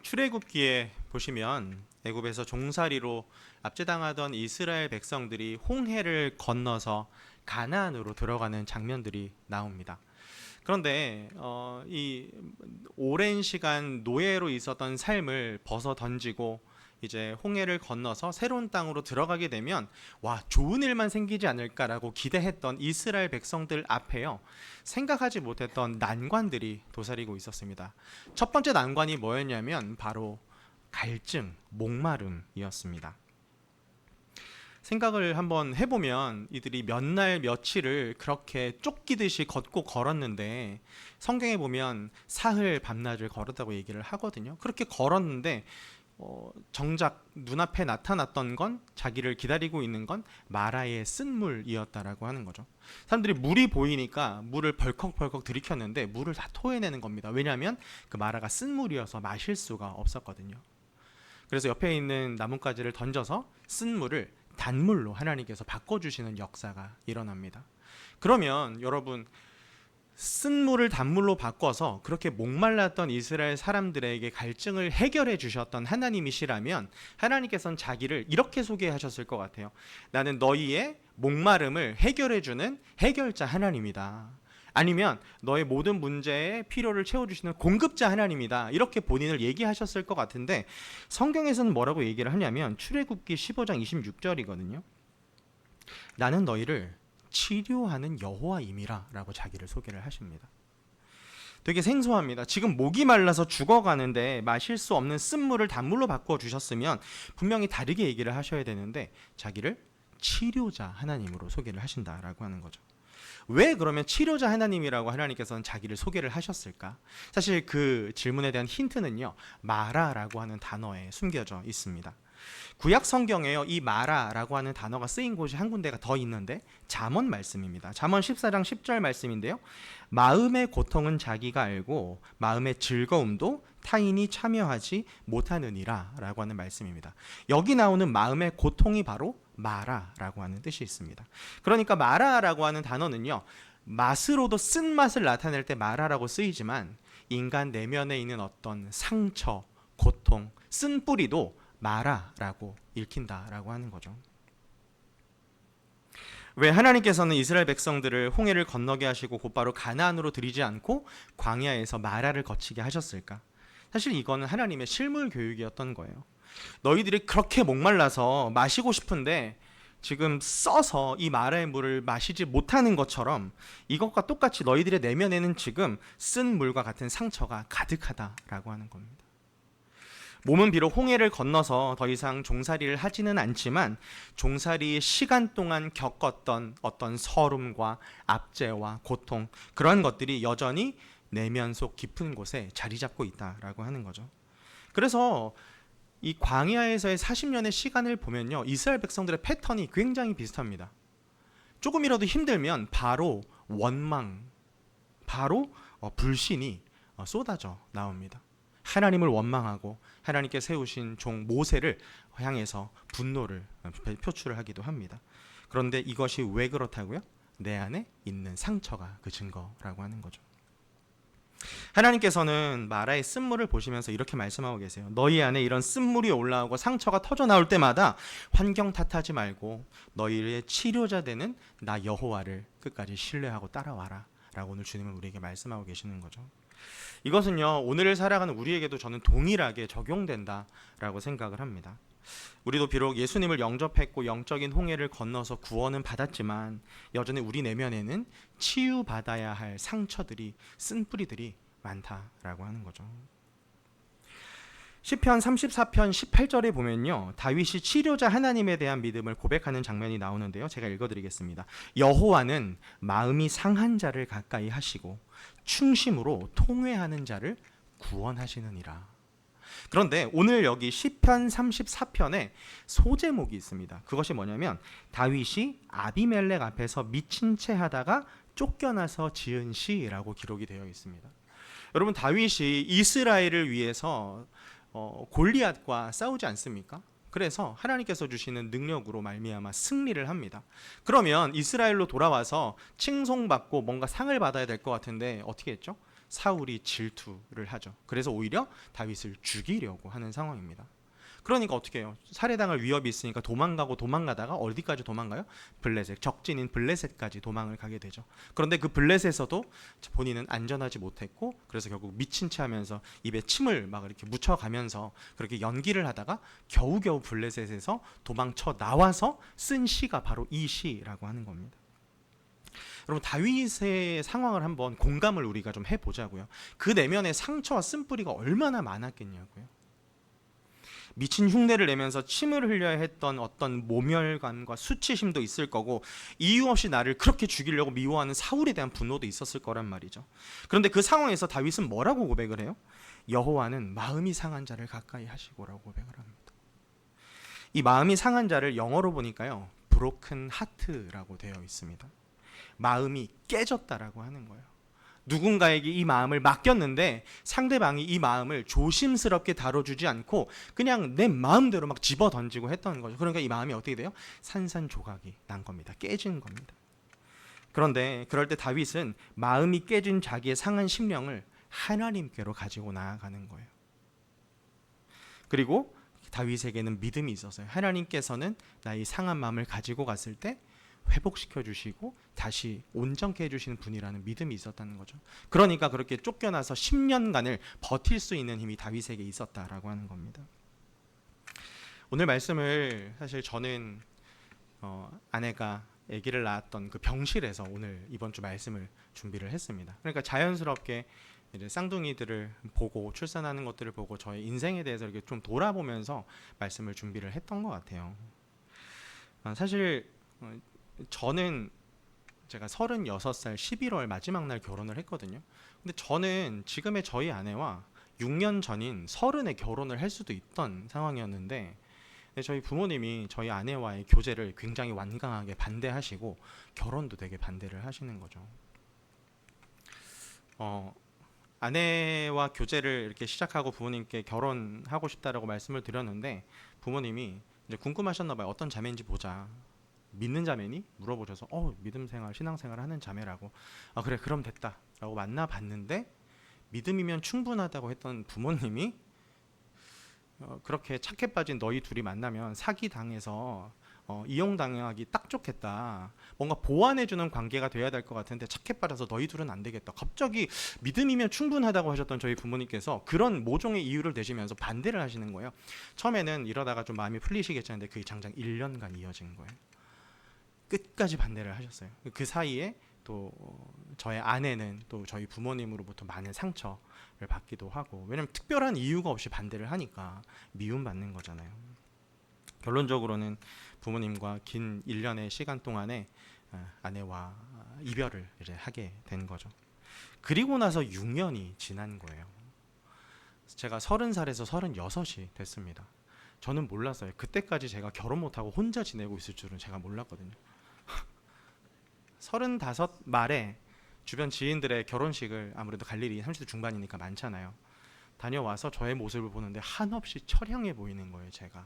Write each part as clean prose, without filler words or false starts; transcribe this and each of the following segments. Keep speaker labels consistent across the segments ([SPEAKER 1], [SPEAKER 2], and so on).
[SPEAKER 1] 출애굽기에 보시면 애굽에서 종살이로 압제당하던 이스라엘 백성들이 홍해를 건너서 가나안으로 들어가는 장면들이 나옵니다. 그런데 이 오랜 시간 노예로 있었던 삶을 벗어 던지고 이제 홍해를 건너서 새로운 땅으로 들어가게 되면 와, 좋은 일만 생기지 않을까라고 기대했던 이스라엘 백성들 앞에요, 생각하지 못했던 난관들이 도사리고 있었습니다. 첫 번째 난관이 뭐였냐면 바로 갈증, 목마름이었습니다. 생각을 한번 해보면 이들이 몇 날 며칠을 그렇게 쫓기듯이 걷고 걸었는데, 성경에 보면 사흘 밤낮을 걸었다고 얘기를 하거든요. 그렇게 걸었는데 정작 눈앞에 나타났던 건, 자기를 기다리고 있는 건 마라의 쓴물이었다라고 하는 거죠. 사람들이 물이 보이니까 물을 벌컥벌컥 들이켰는데 물을 다 토해내는 겁니다. 왜냐하면 그 마라가 쓴물이어서 마실 수가 없었거든요. 그래서 옆에 있는 나뭇가지를 던져서 쓴물을 단물로 하나님께서 바꿔주시는 역사가 일어납니다. 그러면 여러분, 쓴물을 단물로 바꿔서 그렇게 목말랐던 이스라엘 사람들에게 갈증을 해결해 주셨던 하나님이시라면 하나님께서는 자기를 이렇게 소개하셨을 것 같아요. 나는 너희의 목마름을 해결해 주는 해결자 하나님이다. 아니면 너의 모든 문제의 필요를 채워주시는 공급자 하나님이다. 이렇게 본인을 얘기하셨을 것 같은데, 성경에서는 뭐라고 얘기를 하냐면 출애굽기 15장 26절이거든요. 나는 너희를 치료하는 여호와임이라 라고 자기를 소개를 하십니다. 되게 생소합니다. 지금 목이 말라서 죽어가는데 마실 수 없는 쓴물을 단물로 바꿔주셨으면 분명히 다르게 얘기를 하셔야 되는데 자기를 치료자 하나님으로 소개를 하신다라고 하는 거죠. 왜 그러면 치료자 하나님이라고 하나님께서는 자기를 소개를 하셨을까? 사실 그 질문에 대한 힌트는요, 마라라고 하는 단어에 숨겨져 있습니다. 구약 성경에요, 이 마라라고 하는 단어가 쓰인 곳이 한 군데가 더 있는데 잠언 말씀입니다. 잠언 14장 10절 말씀인데요, 마음의 고통은 자기가 알고 마음의 즐거움도 타인이 참여하지 못하느니라 라고 하는 말씀입니다. 여기 나오는 마음의 고통이 바로 마라라고 하는 뜻이 있습니다. 그러니까 마라라고 하는 단어는요, 맛으로도 쓴맛을 나타낼 때 마라라고 쓰이지만 인간 내면에 있는 어떤 상처, 고통, 쓴 뿌리도 마라라고 읽힌다라고 하는 거죠. 왜 하나님께서는 이스라엘 백성들을 홍해를 건너게 하시고 곧바로 가나안으로 들이지 않고 광야에서 마라를 거치게 하셨을까? 사실 이거는 하나님의 실물 교육이었던 거예요. 너희들이 그렇게 목말라서 마시고 싶은데 지금 써서 이 마라의 물을 마시지 못하는 것처럼 이것과 똑같이 너희들의 내면에는 지금 쓴 물과 같은 상처가 가득하다라고 하는 겁니다. 몸은 비록 홍해를 건너서 더 이상 종살이를 하지는 않지만 종살이 시간 동안 겪었던 어떤 서름과 압제와 고통, 그런 것들이 여전히 내면 속 깊은 곳에 자리 잡고 있다라고 하는 거죠. 그래서 이 광야에서의 40년의 시간을 보면요, 이스라엘 백성들의 패턴이 굉장히 비슷합니다. 조금이라도 힘들면 바로 원망, 바로 불신이 쏟아져 나옵니다. 하나님을 원망하고 하나님께 세우신 종 모세를 향해서 분노를 표출을 하기도 합니다. 그런데 이것이 왜 그렇다고요? 내 안에 있는 상처가 그 증거라고 하는 거죠. 하나님께서는 마라의 쓴물을 보시면서 이렇게 말씀하고 계세요. 너희 안에 이런 쓴물이 올라오고 상처가 터져 나올 때마다 환경 탓하지 말고 너희의 치료자 되는 나 여호와를 끝까지 신뢰하고 따라와라 라고 오늘 주님은 우리에게 말씀하고 계시는 거죠. 이것은요, 오늘을 살아가는 우리에게도 저는 동일하게 적용된다라고 생각을 합니다. 우리도 비록 예수님을 영접했고 영적인 홍해를 건너서 구원은 받았지만 여전히 우리 내면에는 치유받아야 할 상처들이, 쓴뿌리들이 많다라고 하는 거죠. 시편 34편 18절에 보면요, 다윗이 치료자 하나님에 대한 믿음을 고백하는 장면이 나오는데요, 제가 읽어드리겠습니다. 여호와는 마음이 상한 자를 가까이 하시고 충심으로 통회하는 자를 구원하시느니라. 그런데 오늘 여기 시편 34편에 소제목이 있습니다. 그것이 뭐냐면 다윗이 아비멜렉 앞에서 미친 채 하다가 쫓겨나서 지은 시라고 기록이 되어 있습니다. 여러분, 다윗이 이스라엘을 위해서 골리앗과 싸우지 않습니까? 그래서 하나님께서 주시는 능력으로 말미암아 승리를 합니다. 그러면 이스라엘로 돌아와서 칭송받고 뭔가 상을 받아야 될 것 같은데 어떻게 했죠? 사울이 질투를 하죠. 그래서 오히려 다윗을 죽이려고 하는 상황입니다. 그러니까 어떻게 해요? 살해당할 위협이 있으니까 도망가다가 어디까지 도망가요? 블레셋, 적진인 블레셋까지 도망을 가게 되죠. 그런데 그 블레셋에서도 본인은 안전하지 못했고, 그래서 결국 미친 채 하면서 입에 침을 막 이렇게 묻혀가면서 그렇게 연기를 하다가 겨우겨우 블레셋에서 도망쳐 나와서 쓴 시가 바로 이 시라고 하는 겁니다. 여러분, 다윗의 상황을 한번 공감을 우리가 좀 해보자고요. 그 내면의 상처와 쓴뿌리가 얼마나 많았겠냐고요. 미친 흉내를 내면서 침을 흘려야 했던 어떤 모멸감과 수치심도 있을 거고, 이유 없이 나를 그렇게 죽이려고 미워하는 사울에 대한 분노도 있었을 거란 말이죠. 그런데 그 상황에서 다윗은 뭐라고 고백을 해요? 여호와는 마음이 상한 자를 가까이 하시고라고 고백을 합니다. 이 마음이 상한 자를 영어로 보니까요, broken heart라고 되어 있습니다. 마음이 깨졌다라고 하는 거예요. 누군가에게 이 마음을 맡겼는데 상대방이 이 마음을 조심스럽게 다뤄주지 않고 그냥 내 마음대로 막 집어 던지고 했던 거죠. 그러니까 이 마음이 어떻게 돼요? 산산조각이 난 겁니다. 깨진 겁니다. 그런데 그럴 때 다윗은 마음이 깨진 자기의 상한 심령을 하나님께로 가지고 나아가는 거예요. 그리고 다윗에게는 믿음이 있었어요. 하나님께서는 나의 상한 마음을 가지고 갔을 때 회복시켜 주시고 다시 온전케 해주시는 분이라는 믿음이 있었다는 거죠. 그러니까 그렇게 쫓겨나서 10년간을 버틸 수 있는 힘이 다윗에게 있었다라고 하는 겁니다. 오늘 말씀을 사실 저는 아내가 아기를 낳았던 그 병실에서 오늘 이번 주 말씀을 준비를 했습니다. 그러니까 자연스럽게 이제 쌍둥이들을 보고 출산하는 것들을 보고 저의 인생에 대해서 이렇게 좀 돌아보면서 말씀을 준비를 했던 것 같아요. 사실 저는 제가 36살 11월 마지막 날 결혼을 했거든요. 근데 저는 지금의 저희 아내와 6년 전인 30에 결혼을 할 수도 있던 상황이었는데, 저희 부모님이 저희 아내와의 교제를 굉장히 완강하게 반대하시고 결혼도 되게 반대를 하시는 거죠. 아내와 교제를 이렇게 시작하고 부모님께 결혼하고 싶다라고 말씀을 드렸는데 부모님이 이제 궁금하셨나 봐요. 어떤 자매인지 보자. 믿는 자매니? 물어보셔서 믿음생활, 신앙생활 하는 자매라고. 그래, 그럼 됐다 라고 만나봤는데 믿음이면 충분하다고 했던 부모님이 그렇게 착해 빠진 너희 둘이 만나면 사기당해서 이용당하기 딱 좋겠다. 뭔가 보완해주는 관계가 돼야 될 것 같은데 착해 빠져서 너희 둘은 안 되겠다. 갑자기 믿음이면 충분하다고 하셨던 저희 부모님께서 그런 모종의 이유를 대시면서 반대를 하시는 거예요. 처음에는 이러다가 좀 마음이 풀리시겠지 하는데 그게 장장 1년간 이어진 거예요. 끝까지 반대를 하셨어요. 그 사이에 또 저의 아내는 또 저희 부모님으로부터 많은 상처를 받기도 하고, 왜냐면 특별한 이유가 없이 반대를 하니까 미움받는 거잖아요. 결론적으로는 부모님과 긴 1년의 시간 동안에 아내와 이별을 이제 하게 된 거죠. 그리고 나서 6년이 지난 거예요. 제가 30살에서 36이 됐습니다. 저는 몰랐어요. 그때까지 제가 결혼 못하고 혼자 지내고 있을 줄은 제가 몰랐거든요. 35 말에 주변 지인들의 결혼식을 아무래도 갈 일이 30대 중반이니까 많잖아요. 다녀와서 저의 모습을 보는데 한없이 처량해 보이는 거예요, 제가.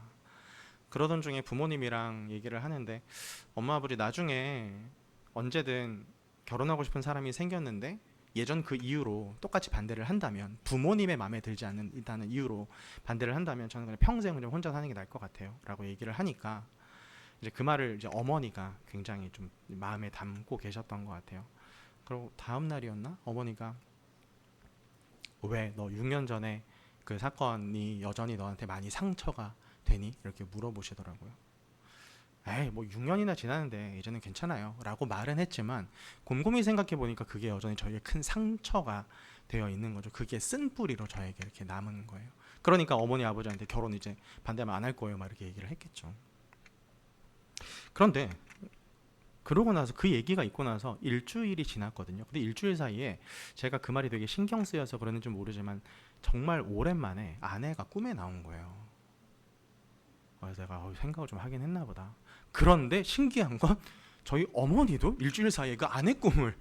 [SPEAKER 1] 그러던 중에 부모님이랑 얘기를 하는데 엄마 아버지 나중에 언제든 결혼하고 싶은 사람이 생겼는데 예전 그 이유로 똑같이 반대를 한다면, 부모님의 마음에 들지 않는다는 이유로 반대를 한다면 저는 그냥 평생 그냥 혼자 사는 게 나을 것 같아요 라고 얘기를 하니까 이제 그 말을 이제 어머니가 굉장히 좀 마음에 담고 계셨던 것 같아요. 그리고 다음 날이었나? 어머니가 왜 너 6년 전에 그 사건이 여전히 너한테 많이 상처가 되니? 이렇게 물어보시더라고요. 에이, 뭐 6년이나 지났는데 이제는 괜찮아요 라고 말은 했지만 곰곰이 생각해 보니까 그게 여전히 저에게 큰 상처가 되어 있는 거죠. 그게 쓴뿌리로 저에게 이렇게 남은 거예요. 그러니까 어머니 아버지한테 결혼 이제 반대하면 안 할 거예요 막 이렇게 얘기를 했겠죠. 그런데 그러고 나서 그 얘기가 있고 나서 일주일이 지났거든요. 근데 일주일 사이에 제가 그 말이 되게 신경 쓰여서 그러는지 모르지만 정말 오랜만에 아내가 꿈에 나온 거예요. 그래서 제가 생각을 좀 하긴 했나 보다. 그런데 신기한 건 저희 어머니도 일주일 사이에 그 아내 꿈을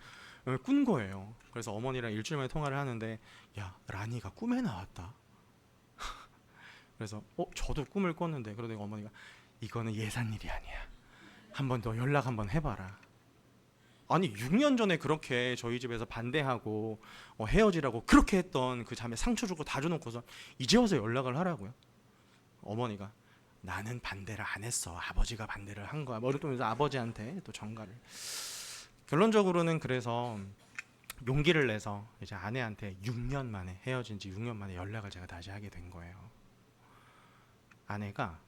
[SPEAKER 1] 꾼 거예요. 그래서 어머니랑 일주일 만에 통화를 하는데 야, 라니가 꿈에 나왔다. 그래서 저도 꿈을 꿨는데, 그러더니 어머니가 이거는 예산 일이 아니야. 한 번 더 연락 한번 해봐라. 아니 6년 전에 그렇게 저희 집에서 반대하고 헤어지라고 그렇게 했던 그 자매 상처 주고 다 줘놓고서 이제 와서 연락을 하라고요? 어머니가 나는 반대를 안 했어. 아버지가 반대를 한 거야. 머리 돌면서 아버지한테 또 전가를. 결론적으로는 그래서 용기를 내서 이제 아내한테 6년 만에 헤어진 지 6년 만에 연락을 제가 다시 하게 된 거예요. 아내가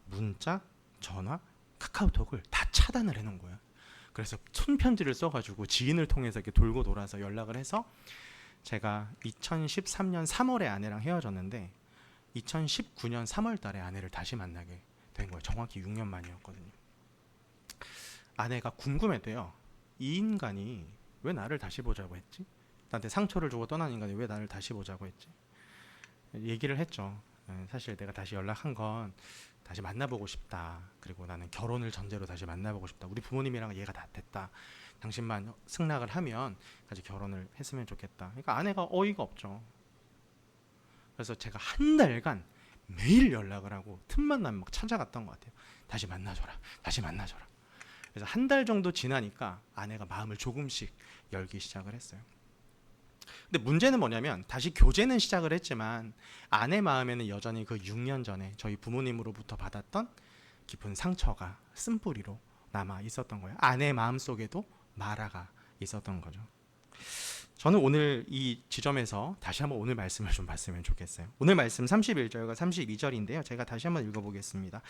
[SPEAKER 1] 문자, 전화, 카카오톡을 다 차단을 해놓은 거예요. 그래서 손편지를 써가지고 지인을 통해서 이렇게 돌고 돌아서 연락을 해서 제가 2013년 3월에 아내랑 헤어졌는데 2019년 3월 달에 아내를 다시 만나게 된 거예요. 정확히 6년 만이었거든요. 아내가 궁금했대요. 이 인간이 왜 나를 다시 보자고 했지? 나한테 상처를 주고 떠난 인간이 왜 나를 다시 보자고 했지? 얘기를 했죠. 사실 내가 다시 연락한 건 다시 만나보고 싶다. 그리고 나는 결혼을 전제로 다시 만나보고 싶다. 우리 부모님이랑 이해가 다 됐다. 당신만 승낙을 하면 같이 결혼을 했으면 좋겠다. 그러니까 아내가 어이가 없죠. 그래서 제가 한 달간 매일 연락을 하고 틈만 나면 막 찾아갔던 것 같아요. 다시 만나줘라. 다시 만나줘라. 그래서 한 달 정도 지나니까 아내가 마음을 조금씩 열기 시작을 했어요. 근데 문제는 뭐냐면 다시 교제는 시작을 했지만 아내 마음에는 여전히 그 6년 전에 저희 부모님으로부터 받았던 깊은 상처가 쓴뿌리로 남아 있었던 거예요. 아내 마음속에도 마라가 있었던 거죠. 저는 오늘 이 지점에서 다시 한번 오늘 말씀을 좀 봤으면 좋겠어요. 오늘 말씀 31절과 32절인데요. 제가 다시 한번 읽어보겠습니다.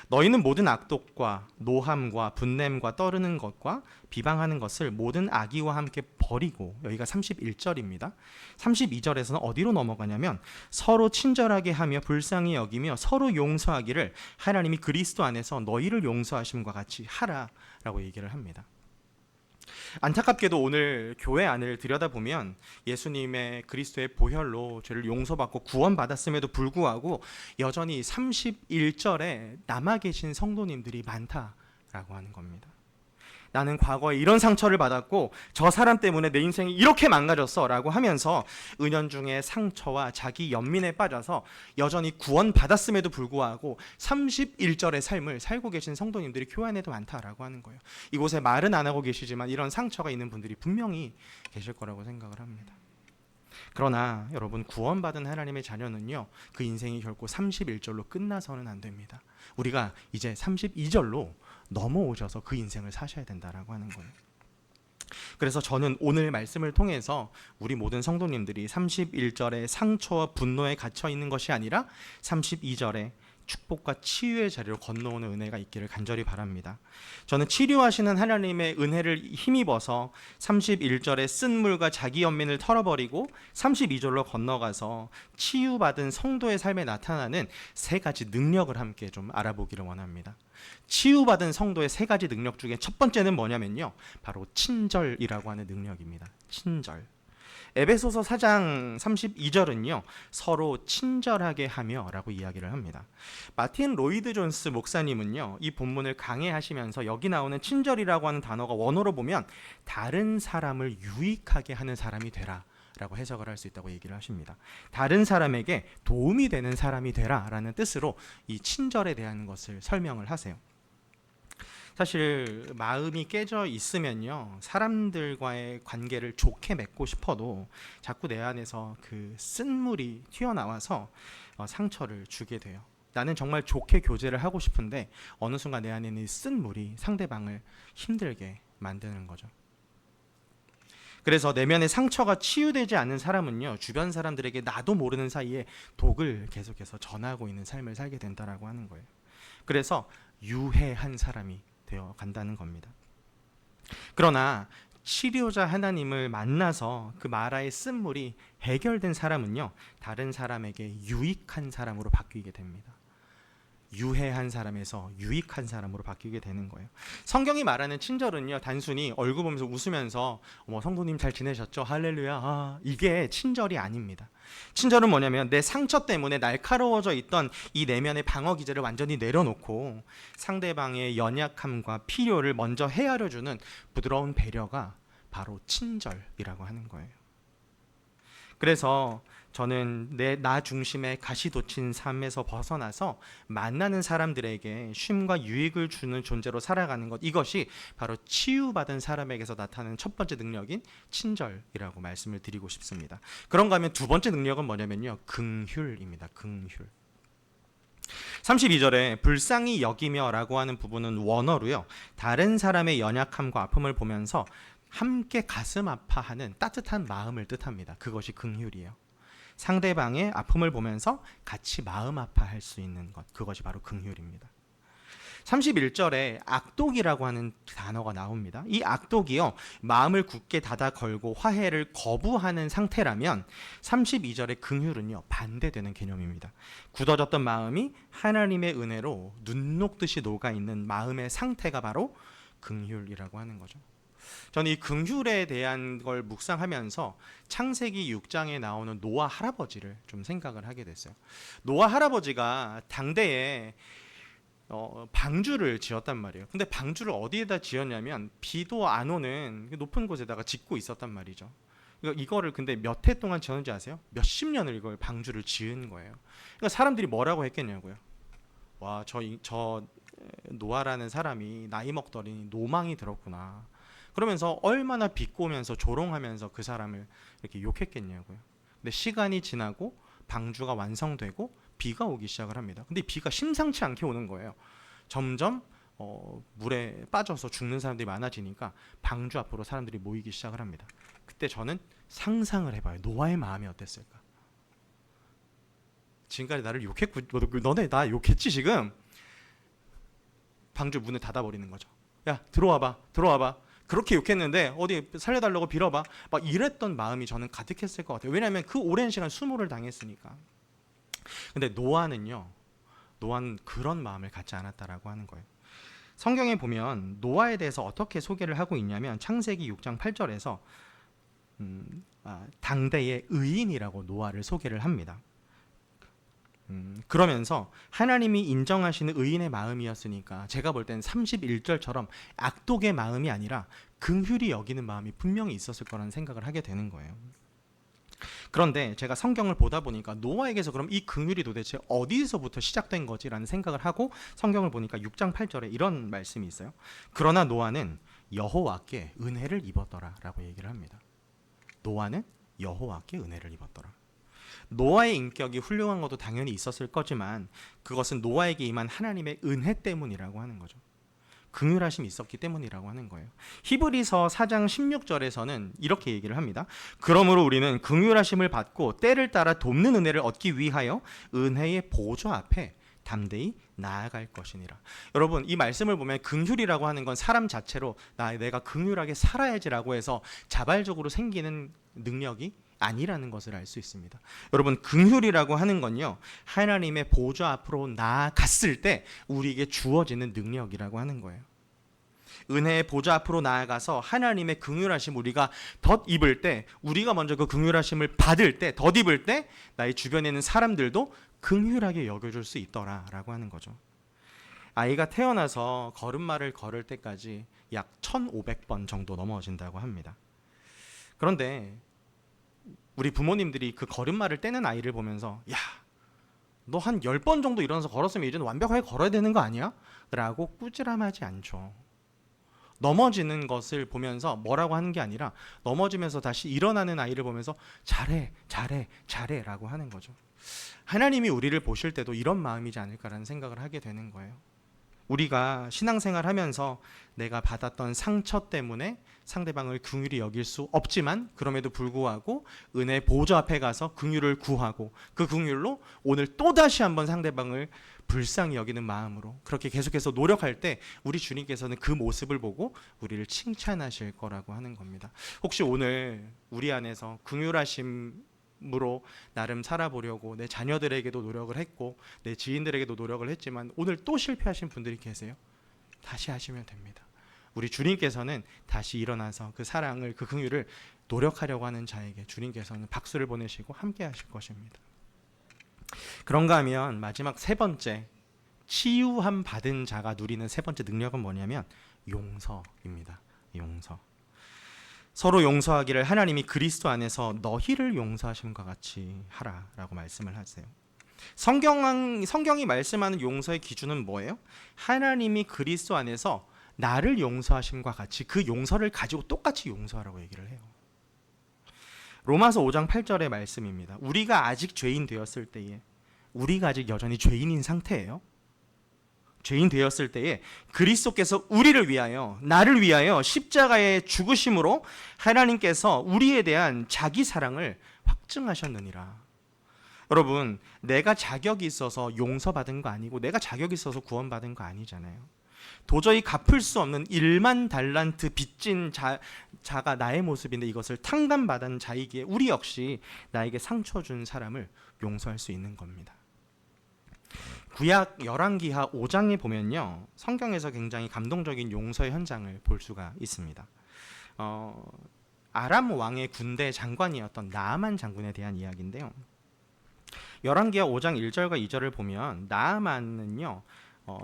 [SPEAKER 1] 너희는 모든 악독과 노함과 분냄과 떠르는 것과 비방하는 것을 모든 악의와 함께 버리고, 여기가 31절입니다. 32절에서는 어디로 넘어가냐면 서로 친절하게 하며 불쌍히 여기며 서로 용서하기를 하나님이 그리스도 안에서 너희를 용서하심과 같이 하라라고 얘기를 합니다. 안타깝게도 오늘 교회 안을 들여다보면 예수님의 그리스도의 보혈로 죄를 용서받고 구원받았음에도 불구하고 여전히 31절에 남아 계신 성도님들이 많다라고 하는 겁니다. 나는 과거에 이런 상처를 받았고 저 사람 때문에 내 인생이 이렇게 망가졌어 라고 하면서 은연중에 상처와 자기 연민에 빠져서 여전히 구원받았음에도 불구하고 31절의 삶을 살고 계신 성도님들이 교회 안에도 많다라고 하는 거예요. 이곳에 말은 안 하고 계시지만 이런 상처가 있는 분들이 분명히 계실 거라고 생각을 합니다. 그러나 여러분, 구원받은 하나님의 자녀는요, 그 인생이 결코 31절로 끝나서는 안 됩니다. 우리가 이제 32절로 넘어오셔서 그 인생을 사셔야 된다라고 하는 거예요. 그래서 저는 오늘 말씀을 통해서 우리 모든 성도님들이 31절의 상처와 분노에 갇혀 있는 것이 아니라 32절에 축복과 치유의 자리로 건너오는 은혜가 있기를 간절히 바랍니다. 저는 치료하시는 하나님의 은혜를 힘입어서 31절의 쓴물과 자기 연민을 털어버리고 32절로 건너가서 치유받은 성도의 삶에 나타나는 세 가지 능력을 함께 좀 알아보기를 원합니다. 치유받은 성도의 세 가지 능력 중에 첫 번째는 뭐냐면요, 바로 친절이라고 하는 능력입니다. 친절. 에베소서 4장 32절은요, 서로 친절하게 하며 라고 이야기를 합니다. 마틴 로이드 존스 목사님은요, 이 본문을 강해하시면서 여기 나오는 친절이라고 하는 단어가 원어로 보면 다른 사람을 유익하게 하는 사람이 되라 라고 해석을 할 수 있다고 얘기를 하십니다. 다른 사람에게 도움이 되는 사람이 되라 라는 뜻으로 이 친절에 대한 것을 설명을 하세요. 사실 마음이 깨져 있으면요, 사람들과의 관계를 좋게 맺고 싶어도 자꾸 내 안에서 그 쓴물이 튀어나와서 상처를 주게 돼요. 나는 정말 좋게 교제를 하고 싶은데 어느 순간 내 안에 있는 쓴물이 상대방을 힘들게 만드는 거죠. 그래서 내면의 상처가 치유되지 않는 사람은요, 주변 사람들에게 나도 모르는 사이에 독을 계속해서 전하고 있는 삶을 살게 된다라고 하는 거예요. 그래서 유해한 사람이 되어 간다는 겁니다. 그러나 치료자 하나님을 만나서 그 마라의 쓴물이 해결된 사람은요, 다른 사람에게 유익한 사람으로 바뀌게 됩니다. 유해한 사람에서 유익한 사람으로 바뀌게 되는 거예요. 성경이 말하는 친절은요, 단순히 얼굴 보면서 웃으면서 성도님 잘 지내셨죠? 할렐루야, 이게 친절이 아닙니다. 친절은 뭐냐면 내 상처 때문에 날카로워져 있던 이 내면의 방어 기제를 완전히 내려놓고 상대방의 연약함과 필요를 먼저 헤아려주는 부드러운 배려가 바로 친절이라고 하는 거예요. 그래서 저는 나 중심의 가시돋친 삶에서 벗어나서 만나는 사람들에게 쉼과 유익을 주는 존재로 살아가는 것, 이것이 바로 치유받은 사람에게서 나타나는 첫 번째 능력인 친절이라고 말씀을 드리고 싶습니다. 그런가 하면 두 번째 능력은 뭐냐면요, 긍휼입니다. 긍휼. 32절에 불쌍히 여기며라고 하는 부분은 원어로요, 다른 사람의 연약함과 아픔을 보면서 함께 가슴 아파하는 따뜻한 마음을 뜻합니다. 그것이 긍휼이에요. 상대방의 아픔을 보면서 같이 마음 아파할 수 있는 것, 그것이 바로 긍휼입니다. 31절에 악독이라고 하는 단어가 나옵니다. 이 악독이요, 마음을 굳게 닫아 걸고 화해를 거부하는 상태라면 32절의 긍휼은요, 반대되는 개념입니다. 굳어졌던 마음이 하나님의 은혜로 눈 녹듯이 녹아있는 마음의 상태가 바로 긍휼이라고 하는 거죠. 저는 이 긍휼에 대한 걸 묵상하면서 창세기 6장에 나오는 노아 할아버지를 좀 생각을 하게 됐어요. 노아 할아버지가 당대에 방주를 지었단 말이에요. 근데 방주를 어디에다 지었냐면 비도 안 오는 높은 곳에다가 짓고 있었단 말이죠. 이거를 근데 몇 해 동안 지었는지 아세요? 몇십 년을 이걸 방주를 지은 거예요. 그러니까 사람들이 뭐라고 했겠냐고요. 와, 저 노아라는 사람이 나이 먹더니 노망이 들었구나. 그러면서 얼마나 비꼬면서 조롱하면서 그 사람을 이렇게 욕했겠냐고요. 근데 시간이 지나고 방주가 완성되고 비가 오기 시작을 합니다. 근데 비가 심상치 않게 오는 거예요. 점점 물에 빠져서 죽는 사람들이 많아지니까 방주 앞으로 사람들이 모이기 시작을 합니다. 그때 저는 상상을 해봐요. 노아의 마음이 어땠을까? 지금까지 나를 욕했고, 너네 나 욕했지 지금? 방주 문을 닫아버리는 거죠. 야, 들어와봐. 그렇게 욕했는데 어디 살려달라고 빌어봐. 막 이랬던 마음이 저는 가득했을 것 같아요. 왜냐하면 그 오랜 시간 수모를 당했으니까. 근데 노아는 그런 마음을 갖지 않았다라고 하는 거예요. 성경에 보면 노아에 대해서 어떻게 소개를 하고 있냐면 창세기 6장 8절에서 당대의 의인이라고 노아를 소개를 합니다. 그러면서 하나님이 인정하시는 의인의 마음이었으니까 제가 볼 때는 31절처럼 악독의 마음이 아니라 긍휼히 여기는 마음이 분명히 있었을 거라는 생각을 하게 되는 거예요. 그런데 제가 성경을 보다 보니까 노아에게서 그럼 이 긍휼이 도대체 어디서부터 시작된 거지라는 생각을 하고 성경을 보니까 6장 8절에 이런 말씀이 있어요. 그러나 노아는 여호와께 은혜를 입었더라라고 얘기를 합니다. 노아는 여호와께 은혜를 입었더라. 노아의 인격이 훌륭한 것도 당연히 있었을 거지만 그것은 노아에게 임한 하나님의 은혜 때문이라고 하는 거죠. 긍휼하심이 있었기 때문이라고 하는 거예요. 히브리서 4장 16절에서는 이렇게 얘기를 합니다. 그러므로 우리는 긍휼하심을 받고 때를 따라 돕는 은혜를 얻기 위하여 은혜의 보좌 앞에 담대히 나아갈 것이니라. 여러분, 이 말씀을 보면 긍휼이라고 하는 건 사람 자체로 내가 긍휼하게 살아야지라고 해서 자발적으로 생기는 능력이 아니라는 것을 알 수 있습니다. 여러분, 긍휼이라고 하는 건요, 하나님의 보좌 앞으로 나아갔을 때 우리에게 주어지는 능력이라고 하는 거예요. 은혜의 보좌 앞으로 나아가서 하나님의 긍휼하심 우리가 덧입을 때, 우리가 먼저 그 긍휼하심을 받을 때, 덧입을 때 나의 주변에 있는 사람들도 긍휼하게 여겨줄 수 있더라라고 하는 거죠. 아이가 태어나서 걸음마를 걸을 때까지 약 1500번 정도 넘어진다고 합니다. 그런데 우리 부모님들이 그 걸음마를 떼는 아이를 보면서 야, 너 한 10번 정도 일어나서 걸었으면 이제는 완벽하게 걸어야 되는 거 아니야? 라고 꾸지람하지 않죠. 넘어지는 것을 보면서 뭐라고 하는 게 아니라 넘어지면서 다시 일어나는 아이를 보면서 잘해 라고 하는 거죠. 하나님이 우리를 보실 때도 이런 마음이지 않을까라는 생각을 하게 되는 거예요. 우리가 신앙생활 하면서 내가 받았던 상처 때문에 상대방을 긍휼히 여길 수 없지만 그럼에도 불구하고 은혜 보좌 앞에 가서 긍휼을 구하고 그 긍휼로 오늘 또다시 한번 상대방을 불쌍히 여기는 마음으로 그렇게 계속해서 노력할 때 우리 주님께서는 그 모습을 보고 우리를 칭찬하실 거라고 하는 겁니다. 혹시 오늘 우리 안에서 긍휼하심으로 나름 살아보려고 내 자녀들에게도 노력을 했고 내 지인들에게도 노력을 했지만 오늘 또 실패하신 분들이 계세요? 다시 하시면 됩니다. 우리 주님께서는 다시 일어나서 그 사랑을, 그 긍휼을 노력하려고 하는 자에게 주님께서는 박수를 보내시고 함께 하실 것입니다. 그런가 하면 마지막 세 번째, 치유함 받은 자가 누리는 세 번째 능력은 뭐냐면 용서입니다. 용서. 서로 용서하기를 하나님이 그리스도 안에서 너희를 용서하심과 같이 하라라고 말씀을 하세요. 성경이 말씀하는 용서의 기준은 뭐예요? 하나님이 그리스도 안에서 나를 용서하심과 같이 그 용서를 가지고 똑같이 용서하라고 얘기를 해요. 로마서 5장 8절의 말씀입니다. 우리가 아직 죄인 되었을 때에, 우리가 아직 여전히 죄인인 상태예요. 죄인 되었을 때에 그리스도께서 우리를 위하여, 나를 위하여 십자가의 죽으심으로 하나님께서 우리에 대한 자기 사랑을 확증하셨느니라. 여러분, 내가 자격이 있어서 용서받은 거 아니고 내가 자격이 있어서 구원받은 거 아니잖아요. 도저히 갚을 수 없는 1만 달란트 빚진 자가 나의 모습인데 이것을 탕감받은 자이기에 우리 역시 나에게 상처 준 사람을 용서할 수 있는 겁니다. 구약 열왕기하 5장에 보면요, 성경에서 굉장히 감동적인 용서의 현장을 볼 수가 있습니다. 아람 왕의 군대 장관이었던 나아만 장군에 대한 이야기인데요. 열왕기하 5장 1절과 2절을 보면 나아만은요,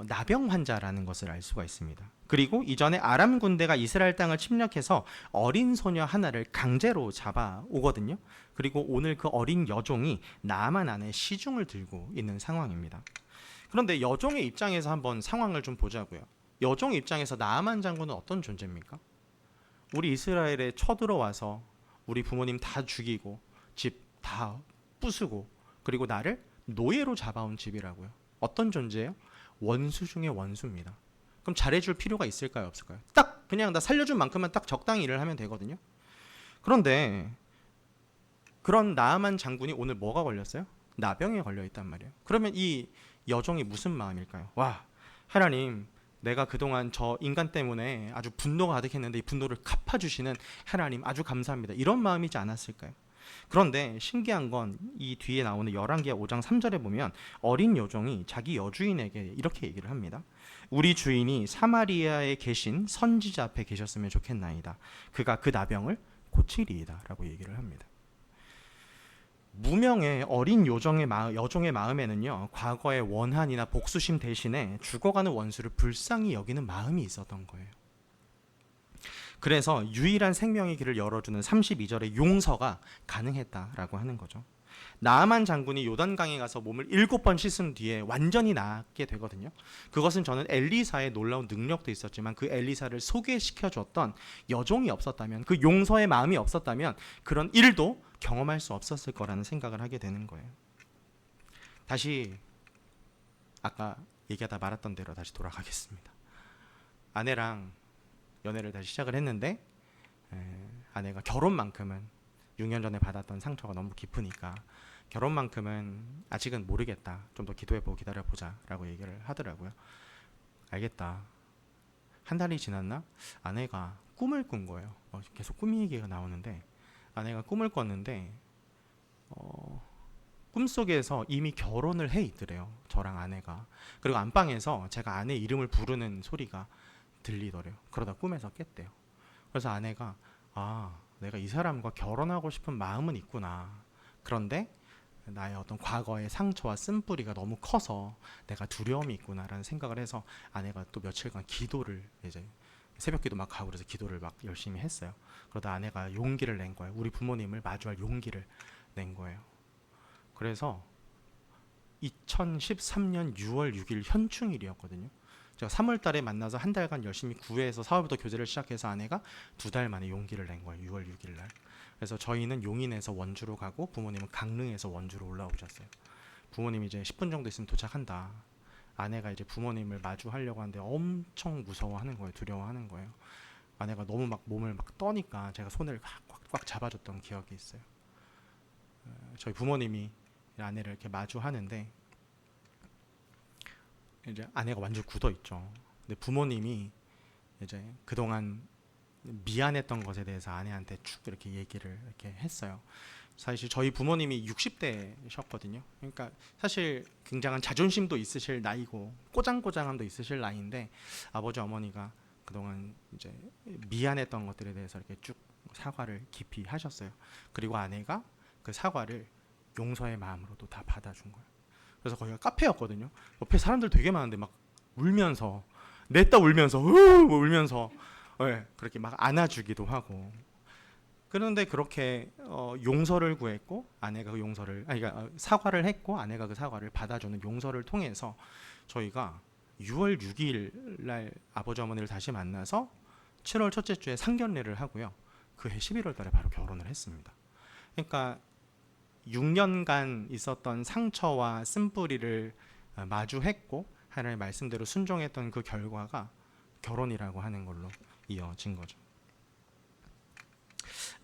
[SPEAKER 1] 나병 환자라는 것을 알 수가 있습니다. 그리고 이전에 아람 군대가 이스라엘 땅을 침략해서 어린 소녀 하나를 강제로 잡아오거든요. 그리고 오늘 그 어린 여종이 나아만 안에 시중을 들고 있는 상황입니다. 그런데 여종의 입장에서 한번 상황을 좀 보자고요. 여종 입장에서 나아만 장군은 어떤 존재입니까? 우리 이스라엘에 쳐들어와서 우리 부모님 다 죽이고 집 다 부수고 그리고 나를 노예로 잡아온 집이라고요. 어떤 존재예요? 원수 중에 원수입니다. 그럼 잘해줄 필요가 있을까요, 없을까요? 딱 그냥 나 살려준 만큼만 딱 적당히 일을 하면 되거든요. 그런데 그런 나아만 장군이 오늘 뭐가 걸렸어요? 나병에 걸려 있단 말이에요. 그러면 이 여종이 무슨 마음일까요? 와, 하나님, 내가 그동안 저 인간 때문에 아주 분노가 가득했는데 이 분노를 갚아주시는 하나님 아주 감사합니다. 이런 마음이지 않았을까요? 그런데 신기한 건 이 뒤에 나오는 열왕기하 5장 3절에 보면 어린 여종이 자기 여주인에게 이렇게 얘기를 합니다. 우리 주인이 사마리아에 계신 선지자 앞에 계셨으면 좋겠나이다. 그가 그 나병을 고치리이다 라고 얘기를 합니다. 무명의 어린 여종의 마음에는요, 과거의 원한이나 복수심 대신에 죽어가는 원수를 불쌍히 여기는 마음이 있었던 거예요. 그래서 유일한 생명의 길을 열어주는 32절의 용서가 가능했다라고 하는 거죠. 나아만 장군이 요단강에 가서 몸을 7번 씻은 뒤에 완전히 낫게 되거든요. 그것은 저는 엘리사의 놀라운 능력도 있었지만 그 엘리사를 소개시켜줬던 여종이 없었다면, 그 용서의 마음이 없었다면 그런 일도 경험할 수 없었을 거라는 생각을 하게 되는 거예요. 다시 아까 얘기하다 말았던 대로 다시 돌아가겠습니다. 아내랑 연애를 다시 시작을 했는데 아내가 결혼만큼은 6년 전에 받았던 상처가 너무 깊으니까 결혼만큼은 아직은 모르겠다. 좀 더 기도해보고 기다려보자 라고 얘기를 하더라고요. 알겠다. 한 달이 지났나? 아내가 꿈을 꾼 거예요. 계속 꿈 얘기가 나오는데 아내가 꿈을 꿨는데 꿈속에서 이미 결혼을 해 있더래요. 저랑 아내가. 그리고 안방에서 제가 아내 이름을 부르는 소리가 들리더래요. 그러다 꿈에서 깼대요. 그래서 아내가 내가 이 사람과 결혼하고 싶은 마음은 있구나. 그런데 나의 어떤 과거의 상처와 쓴뿌리가 너무 커서 내가 두려움이 있구나라는 생각을 해서 아내가 또 며칠간 기도를 이제 새벽기도 막 가고 그래서 기도를 막 열심히 했어요. 그러다 아내가 용기를 낸 거예요. 우리 부모님을 마주할 용기를 낸 거예요. 그래서 2013년 6월 6일 현충일이었거든요. 제가 3월 달에 만나서 한 달간 열심히 구회해서 4월부터 교제를 시작해서 아내가 2달 만에 용기를 낸 거예요. 6월 6일 날. 그래서 저희는 용인에서 원주로 가고 부모님은 강릉에서 원주로 올라오셨어요. 부모님이 이제 10분 정도 있으면 도착한다. 아내가 이제 부모님을 마주하려고 하는데 엄청 무서워하는 거예요. 두려워하는 거예요. 아내가 너무 막 몸을 막 떠니까 제가 손을 꽉꽉 잡아줬던 기억이 있어요. 저희 부모님이 아내를 이렇게 마주하는데 이제 아내가 완전 굳어 있죠. 근데 부모님이 이제 그동안 미안했던 것에 대해서 아내한테 쭉 이렇게 얘기를 이렇게 했어요. 사실 저희 부모님이 60대셨거든요. 그러니까 사실 굉장한 자존심도 있으실 나이고 꼬장꼬장함도 있으실 나이인데 아버지 어머니가 그동안 이제 미안했던 것들에 대해서 이렇게 쭉 사과를 깊이 하셨어요. 그리고 아내가 그 사과를 용서의 마음으로도 다 받아준 거예요. 그래서 거기가 카페였거든요. 옆에 사람들 되게 많은데 막 울면서 냈다 울면서 울면서 그렇게 막 안아주기도 하고 그런데 그렇게 용서를 구했고 아내가 그 용서를 그러니까 사과를 했고 아내가 그 사과를 받아주는 용서를 통해서 저희가 6월 6일 날 아버지 어머니를 다시 만나서 7월 첫째 주에 상견례를 하고요. 그해 11월 달에 바로 결혼을 했습니다. 그러니까 6년간 있었던 상처와 쓴뿌리를 마주했고 하나님의 말씀대로 순종했던 그 결과가 결혼이라고 하는 걸로 이어진 거죠.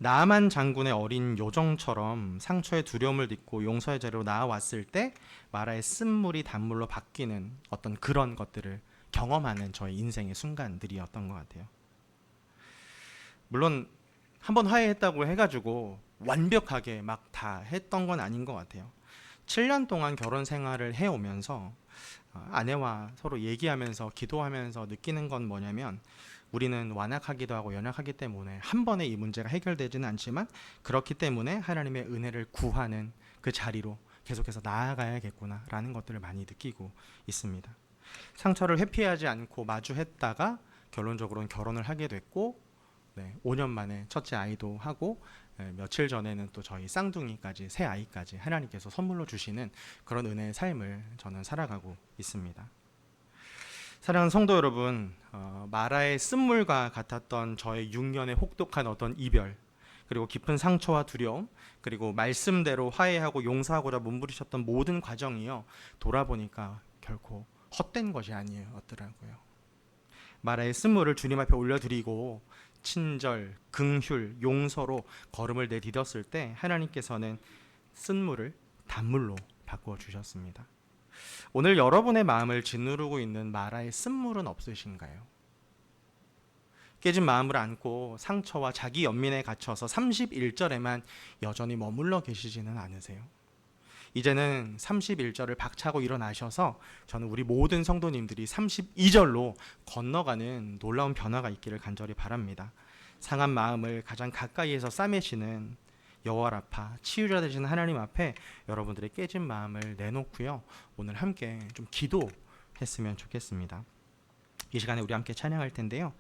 [SPEAKER 1] 나아만 장군의 어린 요정처럼 상처의 두려움을 딛고 용서의 자리로 나아왔을 때 마라의 쓴물이 단물로 바뀌는 어떤 그런 것들을 경험하는 저의 인생의 순간들이었던 것 같아요. 물론 한번 화해했다고 해가지고 완벽하게 막 다 했던 건 아닌 것 같아요. 7년 동안 결혼 생활을 해오면서 아내와 서로 얘기하면서 기도하면서 느끼는 건 뭐냐면 우리는 완악하기도 하고 연약하기 때문에 한 번에 이 문제가 해결되지는 않지만 그렇기 때문에 하나님의 은혜를 구하는 그 자리로 계속해서 나아가야겠구나라는 것들을 많이 느끼고 있습니다. 상처를 회피하지 않고 마주했다가 결론적으로는 결혼을 하게 됐고 5년 만에 첫째 아이도 하고 며칠 전에는 또 저희 쌍둥이까지 새 아이까지 하나님께서 선물로 주시는 그런 은혜의 삶을 저는 살아가고 있습니다. 사랑하는 성도 여러분, 마라의 쓴물과 같았던 저의 6년의 혹독한 어떤 이별, 그리고 깊은 상처와 두려움, 그리고 말씀대로 화해하고 용서하고자 몸부리셨던 모든 과정이요, 돌아보니까 결코 헛된 것이 아니었더라고요. 마라의 쓴물을 주님 앞에 올려드리고 친절, 긍휼, 용서로 걸음을 내디뎠을 때 하나님께서는 쓴물을 단물로 바꾸어 주셨습니다. 오늘 여러분의 마음을 짓누르고 있는 마라의 쓴물은 없으신가요? 깨진 마음을 안고 상처와 자기 연민에 갇혀서 31절에만 여전히 머물러 계시지는 않으세요? 이제는 31절을 박차고 일어나셔서 저는 우리 모든 성도님들이 32절로 건너가는 놀라운 변화가 있기를 간절히 바랍니다. 상한 마음을 가장 가까이에서 싸매시는 여호와 라파 치유자 되시는 하나님 앞에 여러분들의 깨진 마음을 내놓고요. 오늘 함께 좀 기도했으면 좋겠습니다. 이 시간에 우리 함께 찬양할 텐데요.